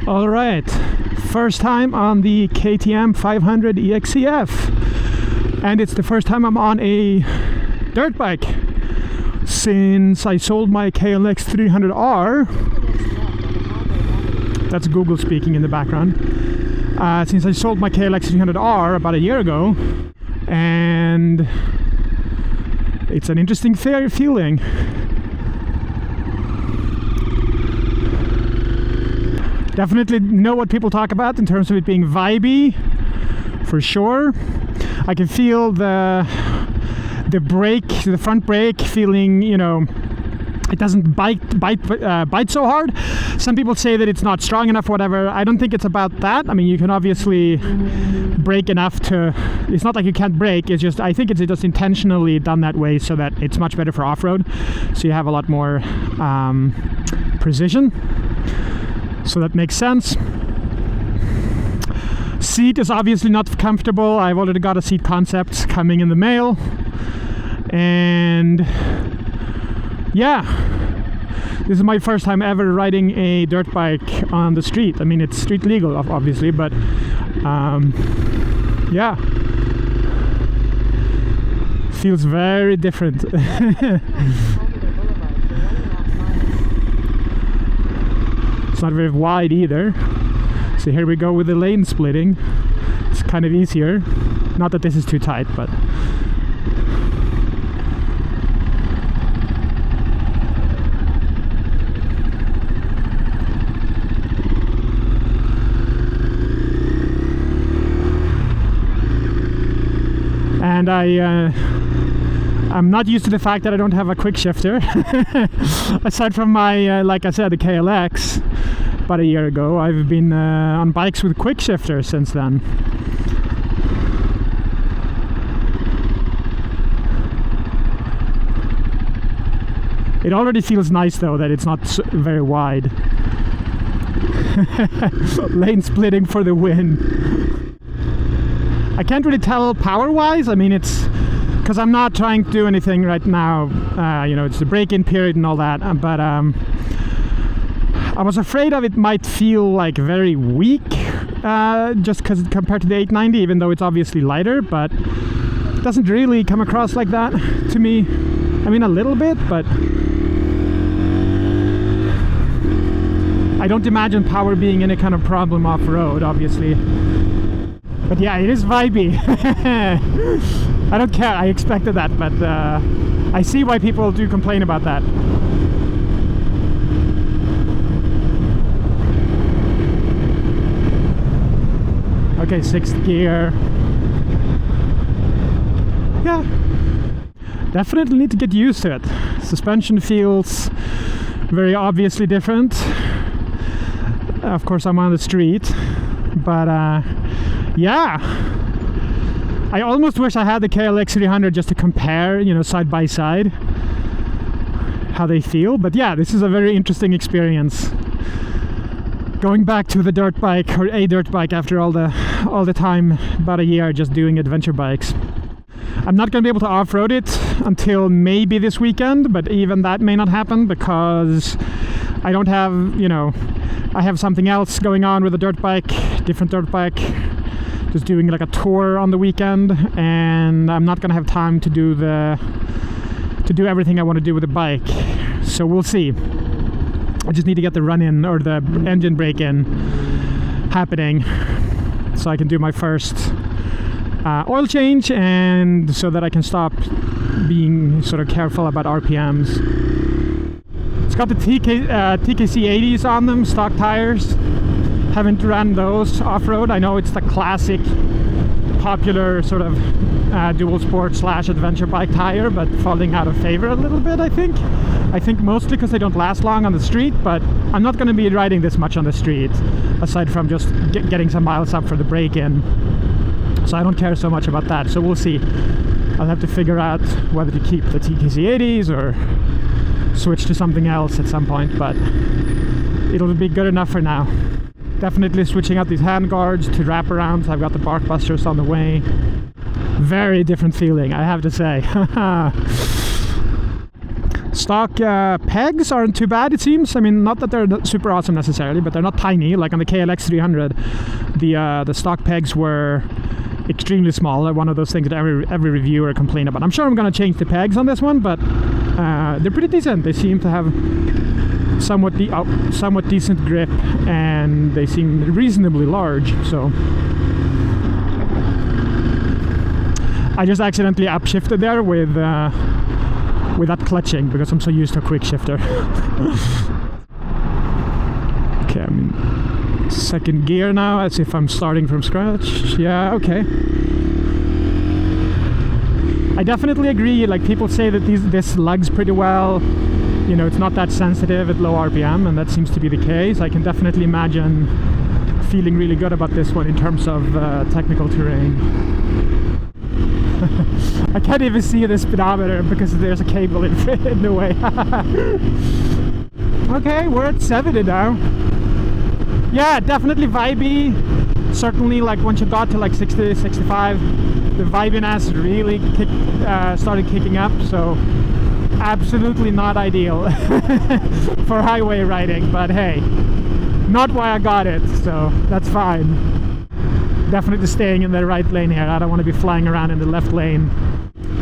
All right, first time on the KTM 500 EXC-F, and it's the first time I'm on a dirt bike since I sold my KLX 300R. That's Google speaking in the background. Since I sold my KLX 300R about a year ago, and it's an interesting feeling. Definitely know what people talk about in terms of it being vibey, for sure. I can feel the brake, the front brake, feeling, you know, it doesn't bite so hard. Some people say that it's not strong enough, whatever. I don't think it's about that. I mean, you can obviously brake enough to. It's not like you can't brake. It's just, I think it's just intentionally done that way so that it's much better for off-road. So you have a lot more precision. So that makes sense. Seat is obviously not comfortable. I've already got a seat concept coming in the mail. And yeah, this is my first time ever riding a dirt bike on the street. I mean, it's street legal, obviously, but yeah, feels very different. It's not very wide either. So here we go with the lane splitting. It's kind of easier. Not that this is too tight, but and I'm not used to the fact that I don't have a quick shifter. Aside from my, like I said, the KLX about a year ago, I've been on bikes with quick shifter since then. It already feels nice though that it's not very wide. Lane splitting for the win. I can't really tell power-wise. I mean, it's because I'm not trying to do anything right now. You know, it's the break-in period and all that. But I was afraid of it might feel like very weak, just because compared to the 890, even though it's obviously lighter. But it doesn't really come across like that to me. I mean, a little bit, but I don't imagine power being any kind of problem off-road, obviously. But yeah, it is vibey. I don't care, I expected that, but I see why people do complain about that. Okay, 6th gear. Yeah, definitely need to get used to it. Suspension feels very obviously different. Of course, I'm on the street, but yeah, I almost wish I had the KLX 300 just to compare, you know, side by side, how they feel. But yeah, this is a very interesting experience. Going back to the dirt bike, or a dirt bike, after all the time, about a year, just doing adventure bikes. I'm not going to be able to off-road it until maybe this weekend, but even that may not happen because I don't have, you know, I have something else going on with a dirt bike, different dirt bike. Just doing like a tour on the weekend, and I'm not gonna have time to do everything I want to do with the bike. So we'll see. I just need to get the run-in or the engine break-in happening, so I can do my first oil change, and so that I can stop being sort of careful about RPMs. It's got the TKC 80s on them, stock tires. Haven't run those off-road. I know it's the classic popular sort of dual sport / adventure bike tire, but falling out of favor a little bit, I think mostly because they don't last long on the street. But I'm not going to be riding this much on the street, aside from just getting some miles up for the break-in, so I don't care so much about that. So we'll see. I'll have to figure out whether to keep the TKC 80s or switch to something else at some point, but it'll be good enough for now. Definitely switching out these handguards to wraparounds. I've got the bark busters on the way. Very different feeling, I have to say. Stock pegs aren't too bad, it seems. I mean, not that they're super awesome necessarily, but they're not tiny. Like on the KLX 300, the stock pegs were extremely small. One of those things that every reviewer complained about. I'm sure I'm going to change the pegs on this one, but they're pretty decent. They seem to have somewhat decent grip, and they seem reasonably large. So I just accidentally upshifted there without clutching because I'm so used to a quick shifter. Okay, I'm in second gear now, as if I'm starting from scratch. Yeah, okay. I definitely agree. Like, people say that this lugs pretty well. You know, it's not that sensitive at low RPM, and that seems to be the case. I can definitely imagine feeling really good about this one in terms of technical terrain. I can't even see the speedometer because there's a cable in the way. Okay, we're at 70 now. Yeah, definitely vibey. Certainly, like once you got to like 60, 65, the vibiness really started kicking up. So absolutely not ideal for highway riding, but hey, not why I got it, so that's fine. Definitely staying in the right lane here. I don't want to be flying around in the left lane.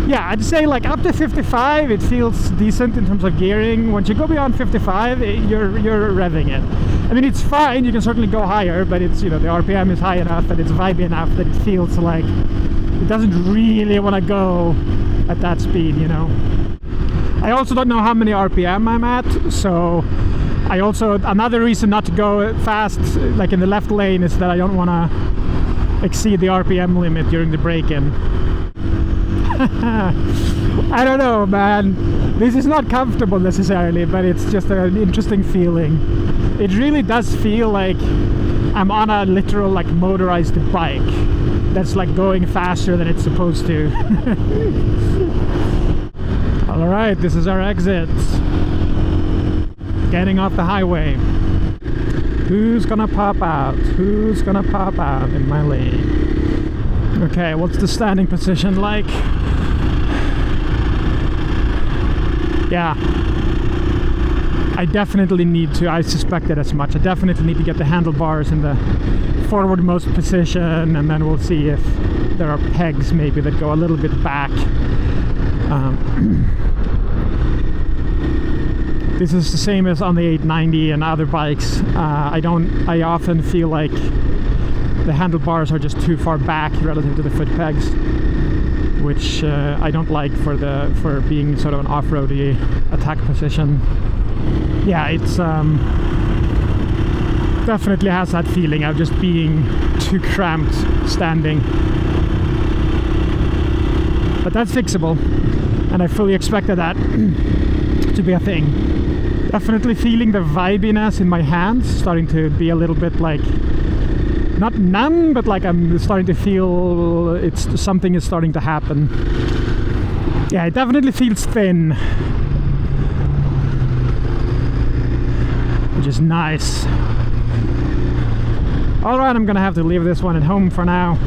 Yeah, I'd say like up to 55 it feels decent in terms of gearing. Once you go beyond 55, you're revving it. I mean, it's fine, you can certainly go higher, but it's, you know, the RPM is high enough and it's vibey enough that it feels like it doesn't really want to go at that speed, you know. I also don't know how many RPM I'm at, so another reason not to go fast like in the left lane is that I don't want to exceed the RPM limit during the break-in. I don't know, man. This is not comfortable necessarily, but it's just an interesting feeling. It really does feel like I'm on a literal like motorized bike that's like going faster than it's supposed to. Alright, this is our exit. Getting off the highway. Who's gonna pop out? Who's gonna pop out in my lane? Okay, what's the standing position like? Yeah. I definitely need to, I suspected as much, I definitely need to get the handlebars in the forwardmost position, and then we'll see if there are pegs maybe that go a little bit back. This is the same as on the 890 and other bikes. I often feel like the handlebars are just too far back relative to the foot pegs, which I don't like for being sort of an off-roady attack position. Yeah, it's definitely has that feeling of just being too cramped standing. But that's fixable, and I fully expected that to be a thing. Definitely feeling the vibiness in my hands, starting to be a little bit like, not numb, but like I'm starting to feel something is starting to happen. Yeah, it definitely feels thin, which is nice. Alright, I'm gonna have to leave this one at home for now.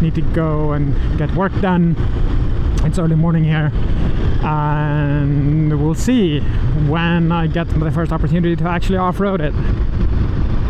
Need to go and get work done. It's early morning here, and we'll see when I get the first opportunity to actually off-road it.